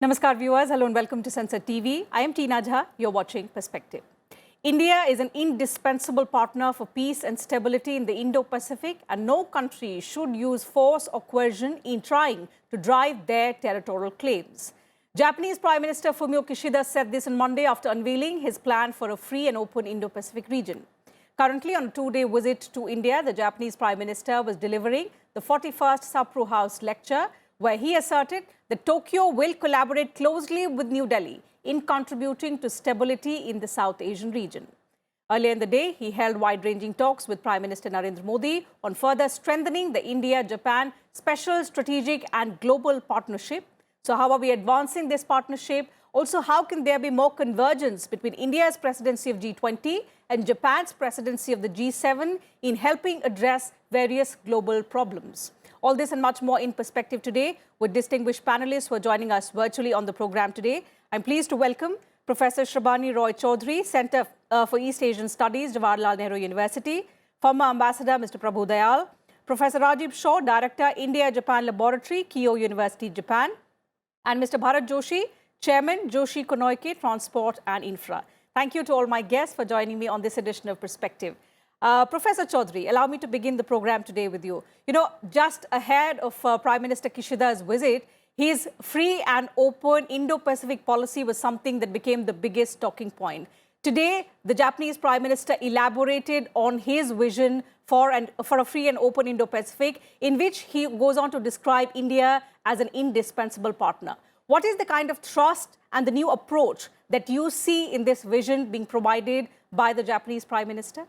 Namaskar viewers, hello and welcome to Sansad TV. I am Tina Jha, you're watching Perspective. India is an indispensable partner for peace and stability in the Indo-Pacific, and no country should use force or coercion in trying to drive their territorial claims. Japanese Prime Minister Fumio Kishida said this on Monday after unveiling his plan for a free and open Indo-Pacific region. Currently on a two-day visit to India, the Japanese Prime Minister was delivering the 41st Sapru House lecture, where he asserted that Tokyo will collaborate closely with New Delhi in contributing to stability in the South Asian region. Earlier in the day, he held wide-ranging talks with Prime Minister Narendra Modi on further strengthening the India-Japan special strategic and global partnership. So how are we advancing this partnership? Also, how can there be more convergence between India's presidency of G20 and Japan's presidency of the G7 in helping address various global problems? All this and much more in perspective today with distinguished panelists who are joining us virtually on the program today. I'm pleased to welcome Professor Shrabani Roy Chaudhary, Center for East Asian Studies, Jawaharlal Nehru University, former Ambassador Mr. Prabhu Dayal, Professor Rajiv Shaw, Director, India-Japan Laboratory, Keio University, Japan, and Mr. Bharat Joshi, Chairman, Joshi Konoike, Transport and Infra. Thank you to all my guests for joining me on this edition of Perspective. Professor Chaudhary, allow me to begin the program today with you. Just ahead of Prime Minister Kishida's visit, his free and open Indo-Pacific policy was something that became the biggest talking point. Today, the Japanese Prime Minister elaborated on his vision for a free and open Indo-Pacific, in which he goes on to describe India as an indispensable partner. What is the kind of trust and the new approach that you see in this vision being provided by the Japanese Prime Minister?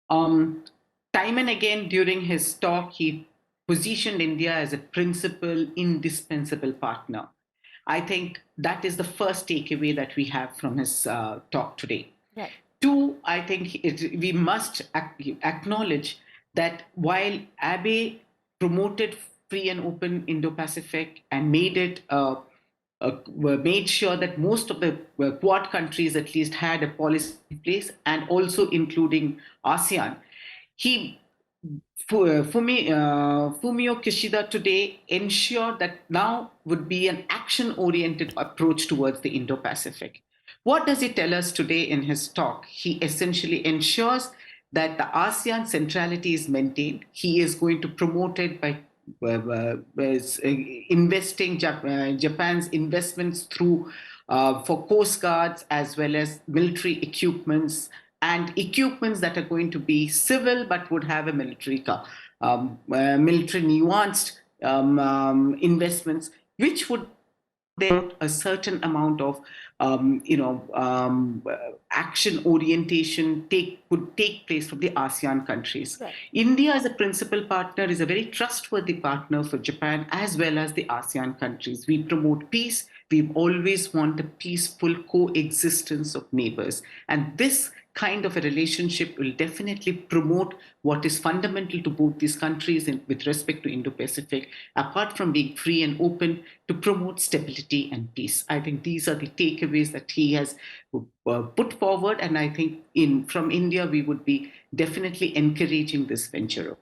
Time and again during his talk, he positioned India as a principal, indispensable partner. I think that is the first takeaway that we have from his talk today. Right. Two, I think we must acknowledge that while Abe promoted free and open Indo-Pacific and made sure that most of the Quad countries at least had a policy in place, and also including ASEAN, Fumio Kishida today ensured that now would be an action-oriented approach towards the Indo-Pacific. What does he tell us today in his talk? He essentially ensures that the ASEAN centrality is maintained. He is going to promote it by investing Japan's investments through for coast guards as well as military equipments and equipments that are going to be civil but would have a military nuanced investments, which would then a certain amount of action orientation could take place from the ASEAN countries. Right. India as a principal partner is a very trustworthy partner for Japan as well as the ASEAN countries. We promote peace. We always want a peaceful coexistence of neighbors. And this kind of a relationship will definitely promote what is fundamental to both these countries with respect to Indo-Pacific, apart from being free and open, to promote stability and peace. I think these are the takeaways that he has put forward, and I think from India, we would be definitely encouraging this venture.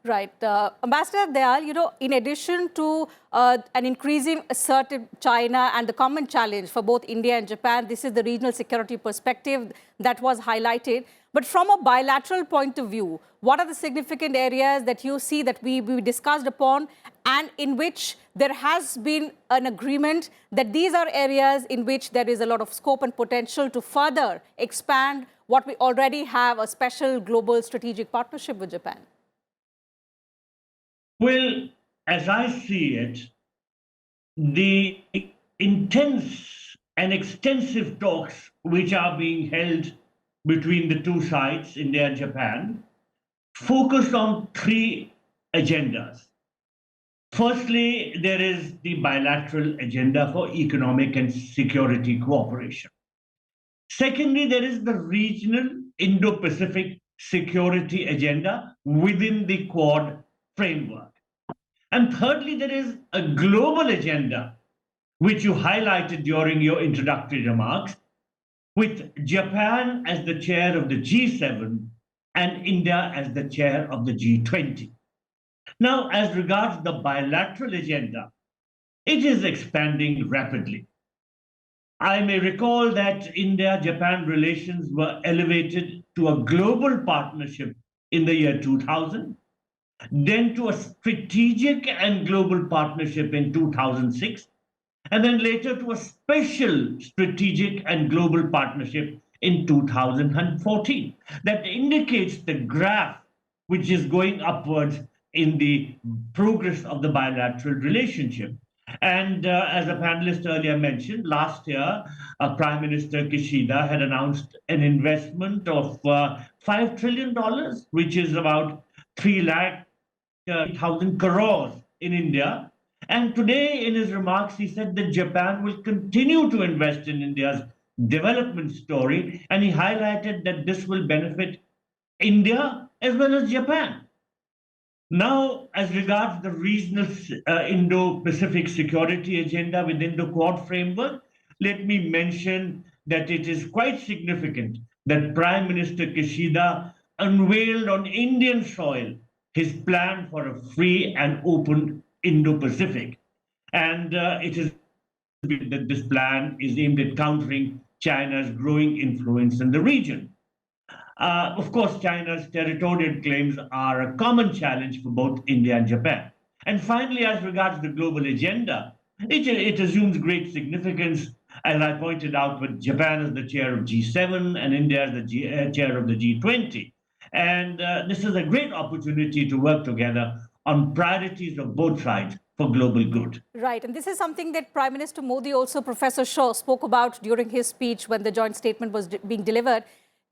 Right. Ambassador Dayal, in addition to an increasing assertive China and the common challenge for both India and Japan, this is the regional security perspective that was highlighted. But from a bilateral point of view, what are the significant areas that you see that we discussed upon and in which there has been an agreement that these are areas in which there is a lot of scope and potential to further expand what we already have, a special global strategic partnership with Japan? Well, as I see it, the intense and extensive talks which are being held between the two sides, India and Japan, focus on three agendas. Firstly, there is the bilateral agenda for economic and security cooperation. Secondly, there is the regional Indo-Pacific security agenda within the Quad framework. And thirdly, there is a global agenda, which you highlighted during your introductory remarks, with Japan as the chair of the G7 and India as the chair of the G20. Now, as regards the bilateral agenda, it is expanding rapidly. I may recall that India-Japan relations were elevated to a global partnership in the year 2000, then to a strategic and global partnership in 2006, and then later to a special strategic and global partnership in 2014. That indicates the graph which is going upwards in the progress of the bilateral relationship. And as a panelist earlier mentioned, last year, Prime Minister Kishida had announced an investment of $5 trillion, which is about 3,00,000 crores in India. And today, in his remarks, he said that Japan will continue to invest in India's development story. And he highlighted that this will benefit India as well as Japan. Now, as regards the regional Indo-Pacific security agenda within the Quad framework, let me mention that it is quite significant that Prime Minister Kishida unveiled on Indian soil his plan for a free and open Indo-Pacific. And it is that this plan is aimed at countering China's growing influence in the region. Of course, China's territorial claims are a common challenge for both India and Japan. And finally, as regards the global agenda, it assumes great significance, as I pointed out, with Japan as the chair of G7 and India as the chair of the G20. And this is a great opportunity to work together on priorities of both sides for global good. Right. And this is something that Prime Minister Modi, also Professor Shaw, spoke about during his speech when the joint statement was being delivered.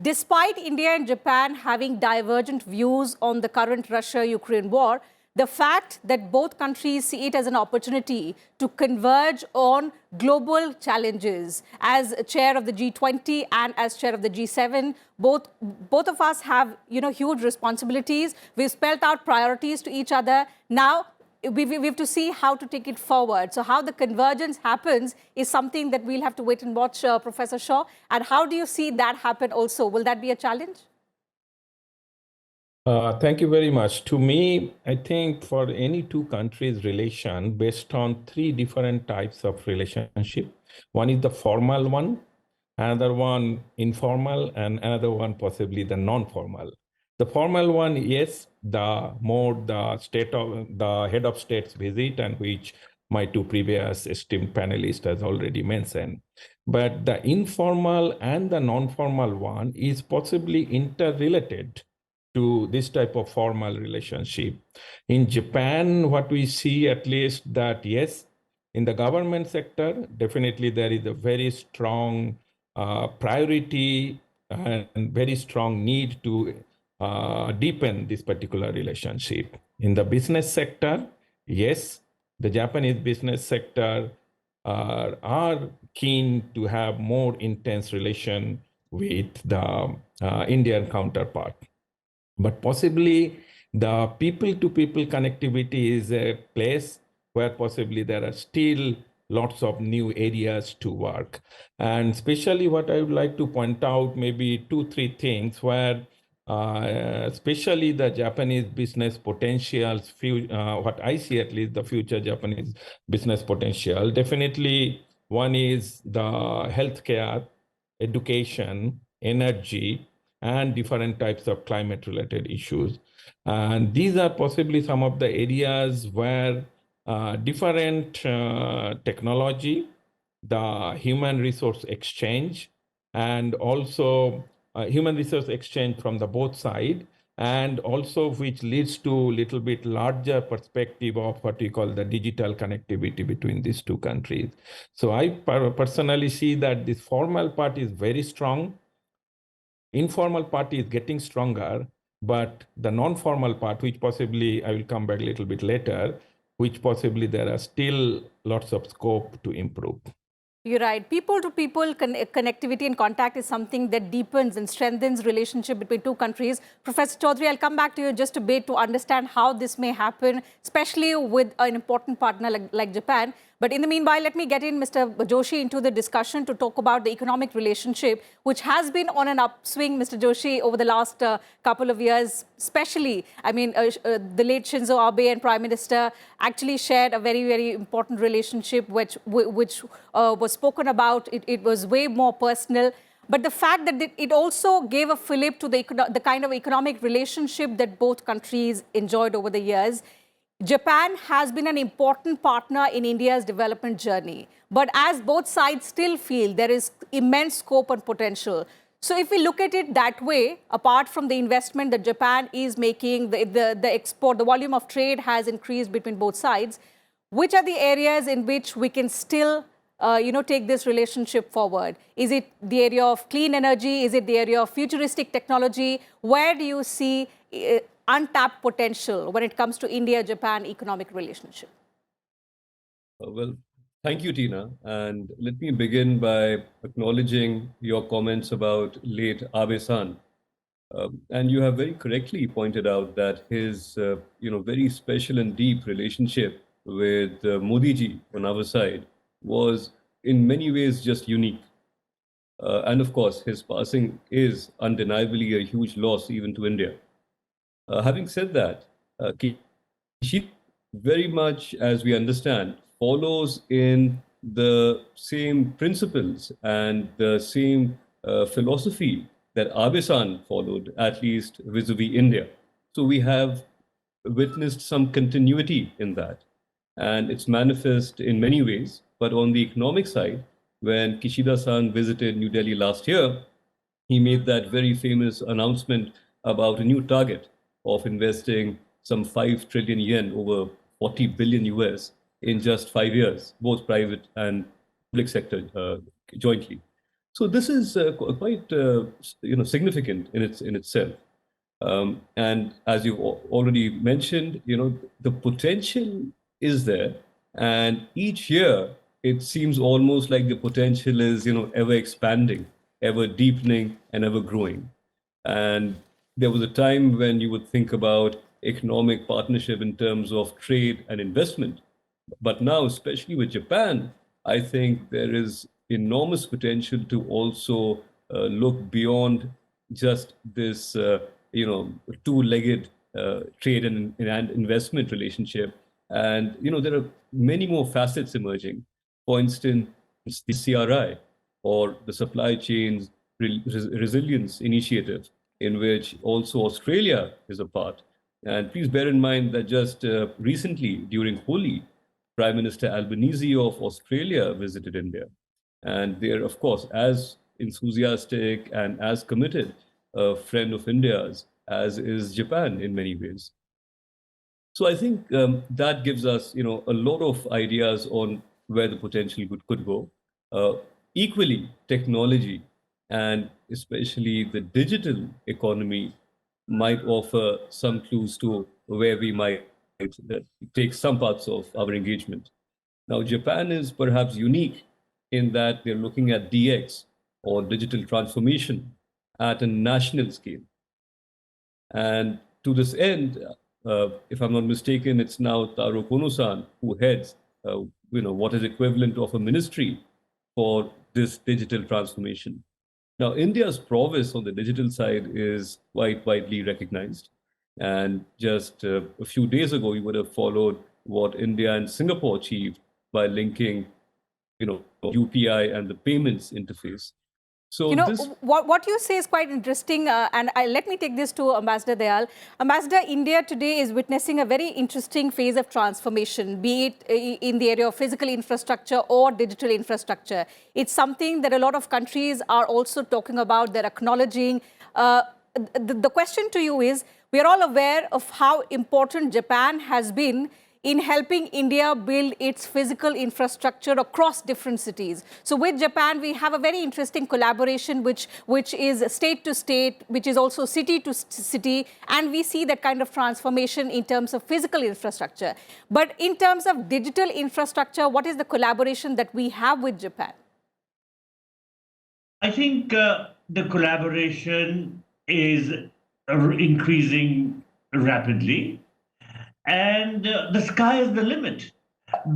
Despite India and Japan having divergent views on the current Russia-Ukraine war, the fact that both countries see it as an opportunity to converge on global challenges. As chair of the G20 and as chair of the G7, both of us have, huge responsibilities. We've spelled out priorities to each other. Now, we have to see how to take it forward. So how the convergence happens is something that we'll have to wait and watch, Professor Shaw. And how do you see that happen also? Will that be a challenge? Thank you very much. To me, I think for any two countries' relation based on three different types of relationship. One is the formal one, another one informal, and another one possibly the non-formal. The formal one, yes, the head of state's visit, and which my two previous esteemed panelists has already mentioned. But the informal and the non-formal one is possibly interrelated to this type of formal relationship. In Japan, what we see at least that, yes, in the government sector, definitely there is a very strong priority and very strong need to deepen this particular relationship. In the business sector, yes, the Japanese business sector are keen to have more intense relation with the Indian counterpart. But possibly the people-to-people connectivity is a place where possibly there are still lots of new areas to work. And especially what I would like to point out, maybe 2-3 things where especially the Japanese business potentials, what I see at least the future Japanese business potential, definitely one is the healthcare, education, energy, and different types of climate-related issues. And these are possibly some of the areas where different technology, the human resource exchange, and also human resource exchange from the both sides, and also which leads to a little bit larger perspective of what we call the digital connectivity between these two countries. So I personally see that this formal part is very strong. Informal part is getting stronger, but the non-formal part, which possibly I will come back a little bit later, which possibly there are still lots of scope to improve. You're right. People-to-people connectivity and contact is something that deepens and strengthens relationship between two countries. Professor Chaudhary, I'll come back to you just a bit to understand how this may happen, especially with an important partner like Japan. But in the meanwhile, let me get in Mr. Joshi into the discussion to talk about the economic relationship, which has been on an upswing, Mr. Joshi, over the last couple of years, especially. I mean, the late Shinzo Abe and Prime Minister actually shared a very, very important relationship, which was spoken about. It was way more personal. But the fact that it also gave a fillip to the kind of economic relationship that both countries enjoyed over the years. Japan has been an important partner in India's development journey. But as both sides still feel there is immense scope and potential. So if we look at it that way, apart from the investment that Japan is making, the export, the volume of trade has increased between both sides, which are the areas in which we can still take this relationship forward? Is it the area of clean energy? Is it the area of futuristic technology? Where do you see untapped potential when it comes to India-Japan economic relationship? Well, thank you, Tina. And let me begin by acknowledging your comments about late Abe-san. And you have very correctly pointed out that his very special and deep relationship with Modi-ji on our side was in many ways just unique. And of course, his passing is undeniably a huge loss even to India. Having said that, Kishida, very much as we understand, follows in the same principles and the same philosophy that Abe-san followed, at least vis-a-vis India. So we have witnessed some continuity in that. And it's manifest in many ways. But on the economic side, when Kishida-san visited New Delhi last year, he made that very famous announcement about a new target of investing some 5 trillion yen, over 40 billion US, in just 5 years, both private and public sector jointly. So this is quite significant in itself. And as you've already mentioned, the potential is there, and each year it seems almost like the potential is ever expanding, ever deepening, and ever growing. And there was a time when you would think about economic partnership in terms of trade and investment. But now, especially with Japan, I think there is enormous potential to also look beyond just this, two-legged trade and investment relationship. And, there are many more facets emerging. For instance, the CRI, or the Supply Chains Resilience Initiative, in which also Australia is a part. And please bear in mind that just recently, during Holi, Prime Minister Albanese of Australia visited India. And they're, of course, as enthusiastic and as committed a friend of India's as is Japan in many ways. So I think that gives us, a lot of ideas on where the potential could go. Equally, technology and especially the digital economy might offer some clues to where we might take some parts of our engagement. Now, Japan is perhaps unique in that they're looking at DX, or digital transformation, at a national scale. And to this end, if I'm not mistaken, it's now Taro Kono-san who heads, what is equivalent of a ministry for this digital transformation. Now, India's prowess on the digital side is quite widely recognized. And just a few days ago, you would have followed what India and Singapore achieved by linking, UPI and the payments interface. So what you say is quite interesting, and let me take this to Ambassador Dayal. Ambassador, India today is witnessing a very interesting phase of transformation, be it in the area of physical infrastructure or digital infrastructure. It's something that a lot of countries are also talking about, they're acknowledging. The question to you is, we are all aware of how important Japan has been in helping India build its physical infrastructure across different cities. So with Japan, we have a very interesting collaboration, which is state to state, which is also city to city, and we see that kind of transformation in terms of physical infrastructure. But in terms of digital infrastructure, what is the collaboration that we have with Japan? I think the collaboration is increasing rapidly. And the sky is the limit.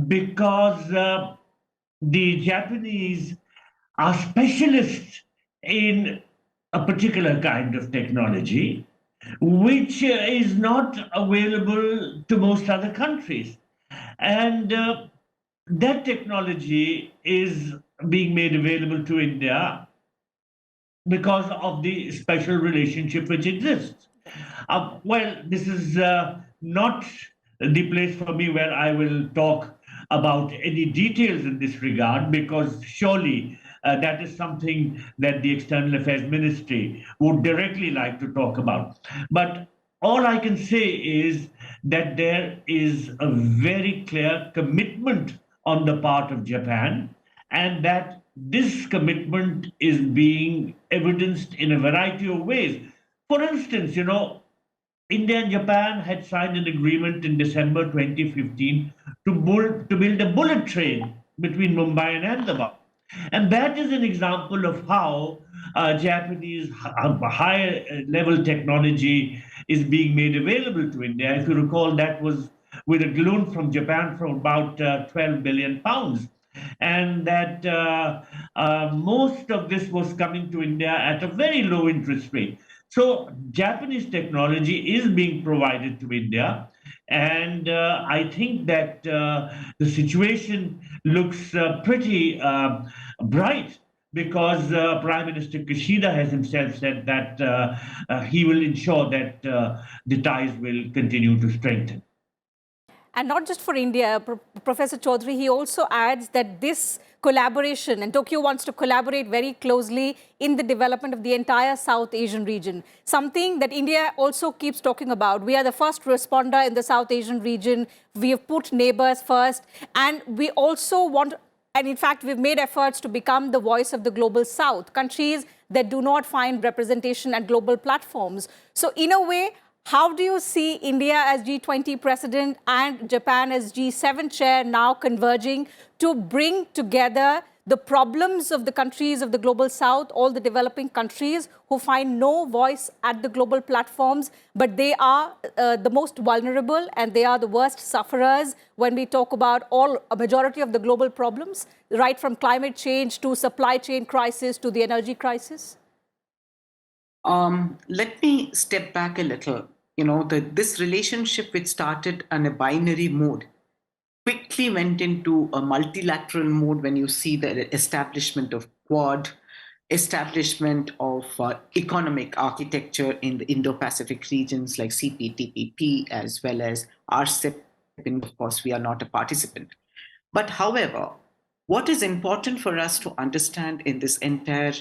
because the Japanese are specialists in a particular kind of technology, which is not available to most other countries. And that technology is being made available to India because of the special relationship which exists. Well, this is not the place for me where I will talk about any details in this regard, because surely that is something that the External Affairs Ministry would directly like to talk about. But all I can say is that there is a very clear commitment on the part of Japan, and that this commitment is being evidenced in a variety of ways. For instance, India and Japan had signed an agreement in December 2015 to build a bullet train between Mumbai and Ahmedabad. And that is an example of how Japanese higher level technology is being made available to India. If you recall, that was with a loan from Japan for about 12 billion pounds. And that most of this was coming to India at a very low interest rate. So Japanese technology is being provided to India. And I think that the situation looks pretty bright, because Prime Minister Kishida has himself said that he will ensure that the ties will continue to strengthen. And not just for India, Professor Chaudhary, he also adds that this collaboration, and Tokyo wants to collaborate very closely in the development of the entire South Asian region, something that India also keeps talking about. We are the first responder in the South Asian region. We have put neighbors first, and we also want, and in fact, we've made efforts to become the voice of the global South, countries that do not find representation at global platforms. So in a way, how do you see India as G20 president and Japan as G7 chair now converging to bring together the problems of the countries of the global South, all the developing countries who find no voice at the global platforms, but they are the most vulnerable and they are the worst sufferers when we talk about a majority of the global problems, right from climate change to supply chain crisis to the energy crisis? Let me step back a little. This relationship, which started on a binary mode, quickly went into a multilateral mode when you see the establishment of Quad, establishment of economic architecture in the Indo-Pacific regions like CPTPP, as well as RCEP. Of course, we are not a participant. But however, what is important for us to understand in this entire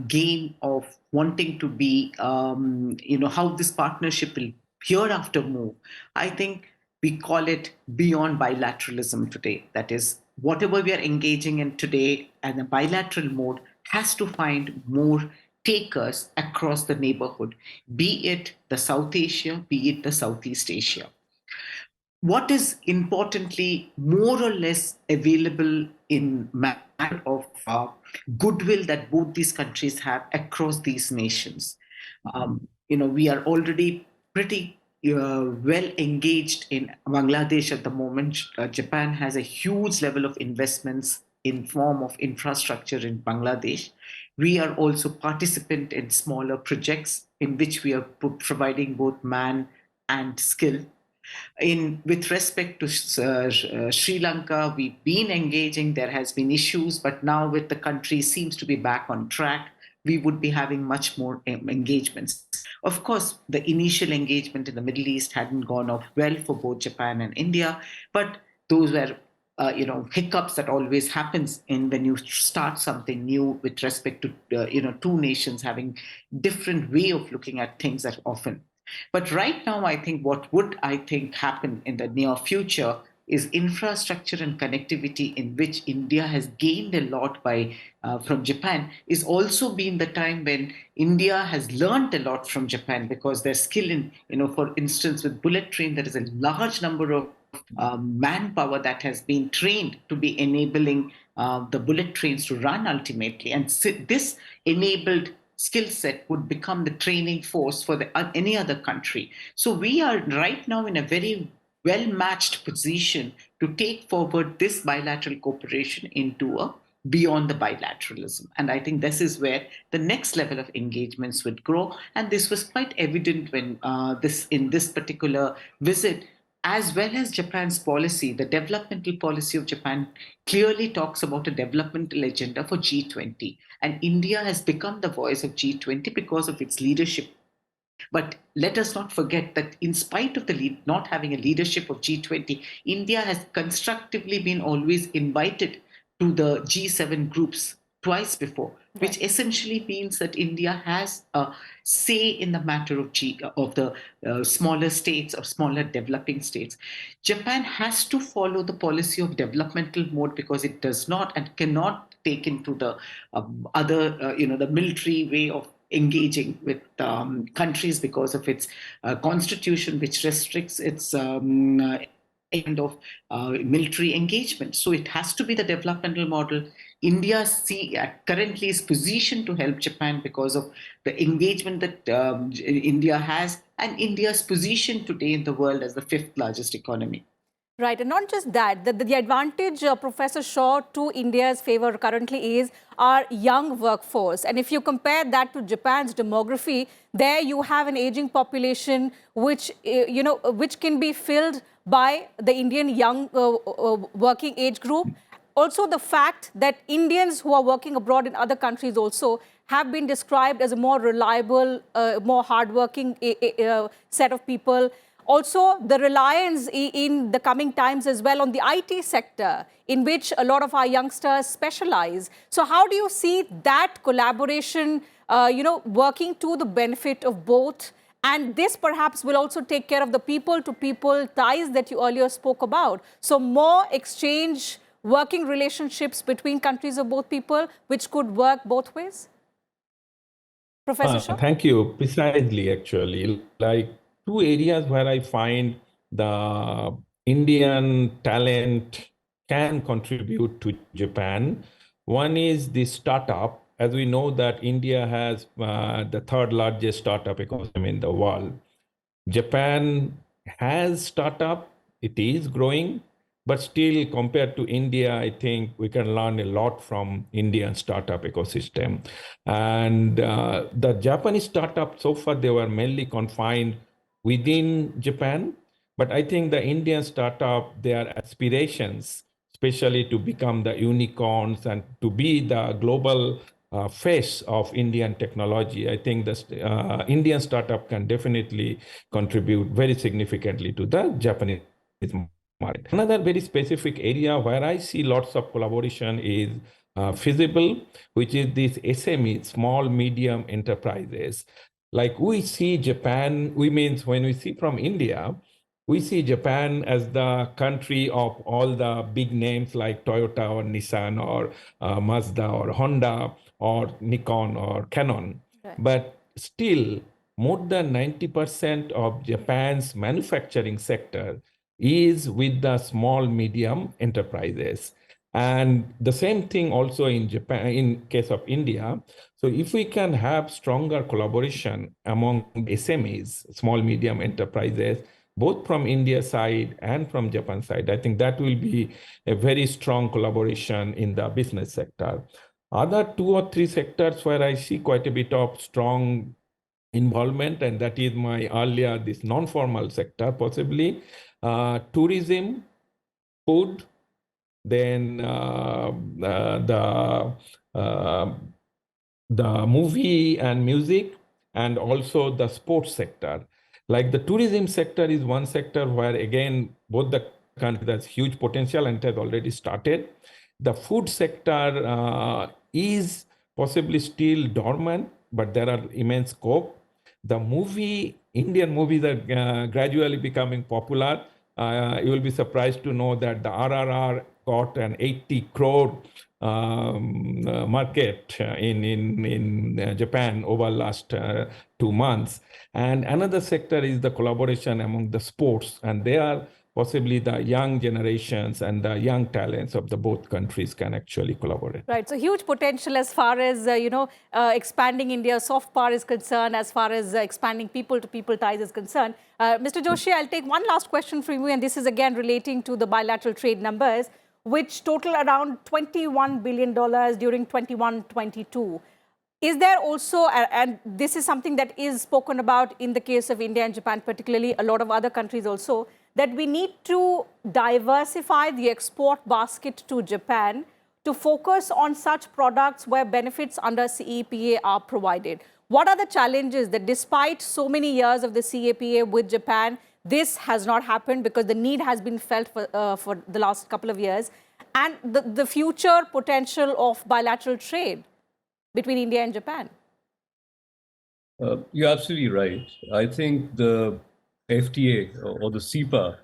game of wanting to be, how this partnership will hereafter move, I think we call it beyond bilateralism today. That is, whatever we are engaging in today and the bilateral mode has to find more takers across the neighborhood, be it the South Asia, be it the Southeast Asia. What is importantly more or less available in matter of goodwill that both these countries have across these nations. We are already pretty well engaged in Bangladesh at the moment. Japan has a huge level of investments in form of infrastructure in Bangladesh. We are also participant in smaller projects in which we are providing both man and skill. With respect to Sri Lanka, we've been engaging. There has been issues, but now with the country seems to be back on track, we would be having much more engagements. Of course, the initial engagement in the Middle East hadn't gone off well for both Japan and India, but those were hiccups that always happens when you start something new with respect to two nations having different way of looking at things that often. But right now, I think what would happen in the near future is infrastructure and connectivity, in which India has gained a lot from Japan, is also been the time when India has learned a lot from Japan, because their skill in, for instance, with bullet train, there is a large number of manpower that has been trained to be enabling the bullet trains to run ultimately. And this enabled skill set would become the training force for any other country. So we are right now in a very well-matched position to take forward this bilateral cooperation into a beyond the bilateralism. And I think this is where the next level of engagements would grow. And this was quite evident when in this particular visit, as well as Japan's policy, the developmental policy of Japan clearly talks about a developmental agenda for G20. And India has become the voice of G20 because of its leadership. But let us not forget that in spite of the not having a leadership of G20, India has constructively been always invited to the G7 groups twice before, which essentially means that India has a say in the matter of the smaller states or smaller developing states. Japan has to follow the policy of developmental mode because it does not and cannot take into the the military way of engaging with countries because of its constitution, which restricts its end of military engagement. So it has to be the developmental model. India currently is positioned to help Japan because of the engagement that India has and India's position today in the world as the 5th largest economy. Right, and not just that, the advantage, Professor Shaw, to India's favor currently is our young workforce. And if you compare that to Japan's demography, there you have an aging population which, which can be filled by the Indian young working age group. Also, the fact that Indians who are working abroad in other countries also have been described as a more reliable, more hardworking set of people. Also, the reliance in the coming times as well on the IT sector, in which a lot of our youngsters specialize. So how do you see that collaboration, working to the benefit of both? And this perhaps will also take care of the people-to-people ties that you earlier spoke about. So more exchange, working relationships between countries of both people, which could work both ways? Professor Shaw? Thank you. Precisely, actually. Like, two areas where I find the Indian talent can contribute to Japan. One is the startup. As we know that India has the 3rd largest startup ecosystem in the world. Japan has startup, it is growing, but still compared to India, I think we can learn a lot from Indian startup ecosystem. And the Japanese startups, so far, they were mainly confined within Japan. But I think the Indian startup, their aspirations, especially to become the unicorns and to be the global face of Indian technology, I think the Indian startup can definitely contribute very significantly to the Japanese market. Another very specific area where I see lots of collaboration is feasible, which is these SME, small, medium enterprises. Like we see Japan, when we see from India, we see Japan as the country of all the big names like Toyota or Nissan or Mazda or Honda or Nikon or Canon. Right. But still, more than 90% of Japan's manufacturing sector is with the small, medium enterprises. And the same thing also in Japan, in case of India. So if we can have stronger collaboration among SMEs, small, medium enterprises, both from India side and from Japan side, I think that will be a very strong collaboration in the business sector. Other 2 or 3 sectors where I see quite a bit of strong involvement, and that is this non-formal sector, possibly tourism, food, then the movie and music, and also the sports sector. Like the tourism sector is one sector where, again, both the countries has huge potential and it has already started. The food sector is possibly still dormant, but there are immense scope. The Indian movies are gradually becoming popular. You will be surprised to know that the RRR got an 80 crore market in Japan over last 2 months. And another sector is the collaboration among the sports. And there possibly the young generations and the young talents of the both countries can actually collaborate. Right. So huge potential as far as, expanding India's soft power is concerned, as far as expanding people-to-people ties is concerned. Mr. Joshi, I'll take one last question from you, and this is again relating to the bilateral trade numbers, which total around $21 billion during 21-22. Is there also, and this is something that is spoken about in the case of India and Japan, particularly a lot of other countries also, that we need to diversify the export basket to Japan to focus on such products where benefits under CEPA are provided. What are the challenges that despite so many years of the CEPA with Japan, this has not happened because the need has been felt for the last couple of years, and the future potential of bilateral trade between India and Japan? You're absolutely right. I think the FTA or the CEPA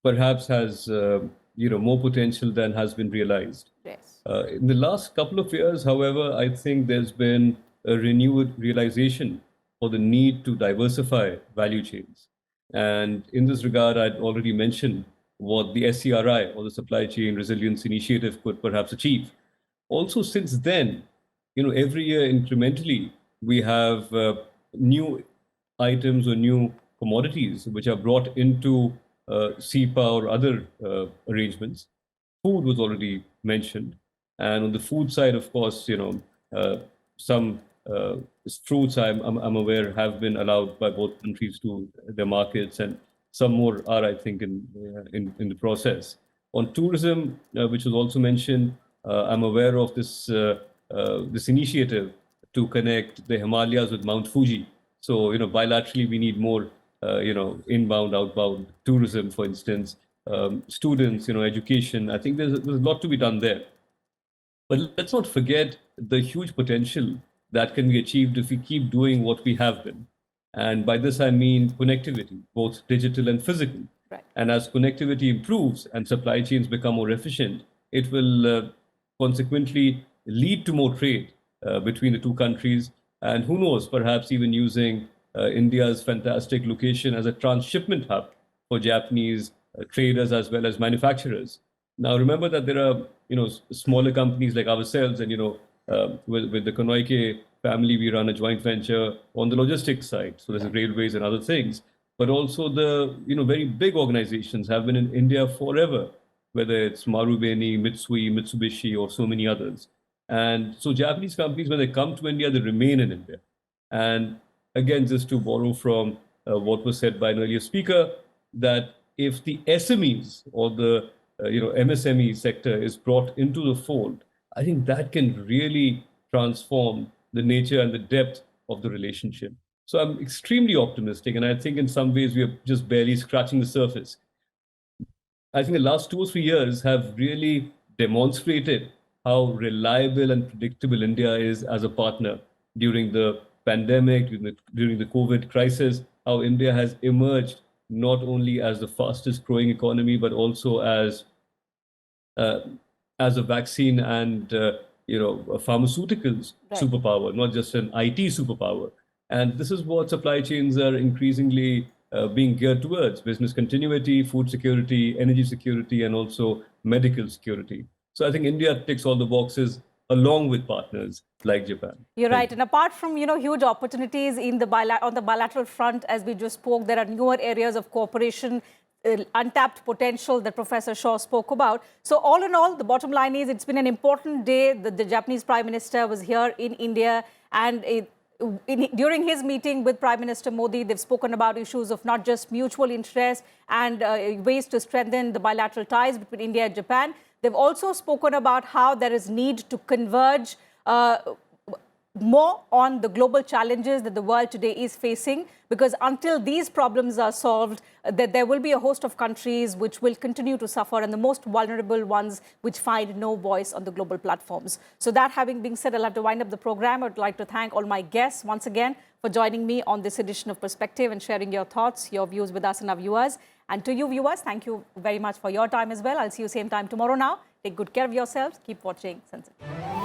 perhaps has more potential than has been realized. Yes. In the last couple of years, however, I think there's been a renewed realization for the need to diversify value chains. And in this regard, I'd already mentioned what the SCRI or the Supply Chain Resilience Initiative could perhaps achieve. Also, since then, every year incrementally, we have new items or new commodities which are brought into CEPA or other arrangements. Food was already mentioned. And on the food side, of course, some fruits I'm aware have been allowed by both countries to their markets, and some more are, I think, in the process. On tourism, which was also mentioned, I'm aware of this initiative to connect the Himalayas with Mount Fuji. So, bilaterally, we need more, inbound, outbound tourism, for instance, students, education. I think there's a lot to be done there. But let's not forget the huge potential that can be achieved if we keep doing what we have been. And by this, I mean connectivity, both digital and physical. Right. And as connectivity improves and supply chains become more efficient, it will consequently lead to more trade between the two countries. And who knows, perhaps even using India's fantastic location as a transshipment hub for Japanese traders as well as manufacturers. Now, remember that there are, smaller companies like ourselves, and, with the Konoike family, we run a joint venture on the logistics side. So there's railways and other things. But also the, very big organizations have been in India forever, whether it's Marubeni, Mitsui, Mitsubishi, or so many others. And so Japanese companies, when they come to India, they remain in India. And again, just to borrow from what was said by an earlier speaker, that if the SMEs or the MSME sector is brought into the fold, I think that can really transform the nature and the depth of the relationship. So I'm extremely optimistic, and I think in some ways we are just barely scratching the surface. I think the last 2 or 3 years have really demonstrated how reliable and predictable India is as a partner during the pandemic, during the COVID crisis, how India has emerged not only as the fastest growing economy, but also as a vaccine and a pharmaceuticals superpower, not just an IT superpower. And this is what supply chains are increasingly being geared towards: business continuity, food security, energy security, and also medical security. So I think India ticks all the boxes along with partners like Japan. You're right. And apart from, huge opportunities on the bilateral front, as we just spoke, there are newer areas of cooperation, untapped potential that Professor Shaw spoke about. So all in all, the bottom line is it's been an important day. The Japanese Prime Minister was here in India, and during his meeting with Prime Minister Modi, they've spoken about issues of not just mutual interest and ways to strengthen the bilateral ties between India and Japan. They've also spoken about how there is need to converge more on the global challenges that the world today is facing, because until these problems are solved, that there will be a host of countries which will continue to suffer, and the most vulnerable ones which find no voice on the global platforms. So that having been said, I'll have to wind up the program. I'd like to thank all my guests once again for joining me on this edition of Perspective and sharing your thoughts, your views with us and our viewers. And to you viewers, thank you very much for your time as well. I'll see you same time tomorrow now. Take good care of yourselves. Keep watching Sansad.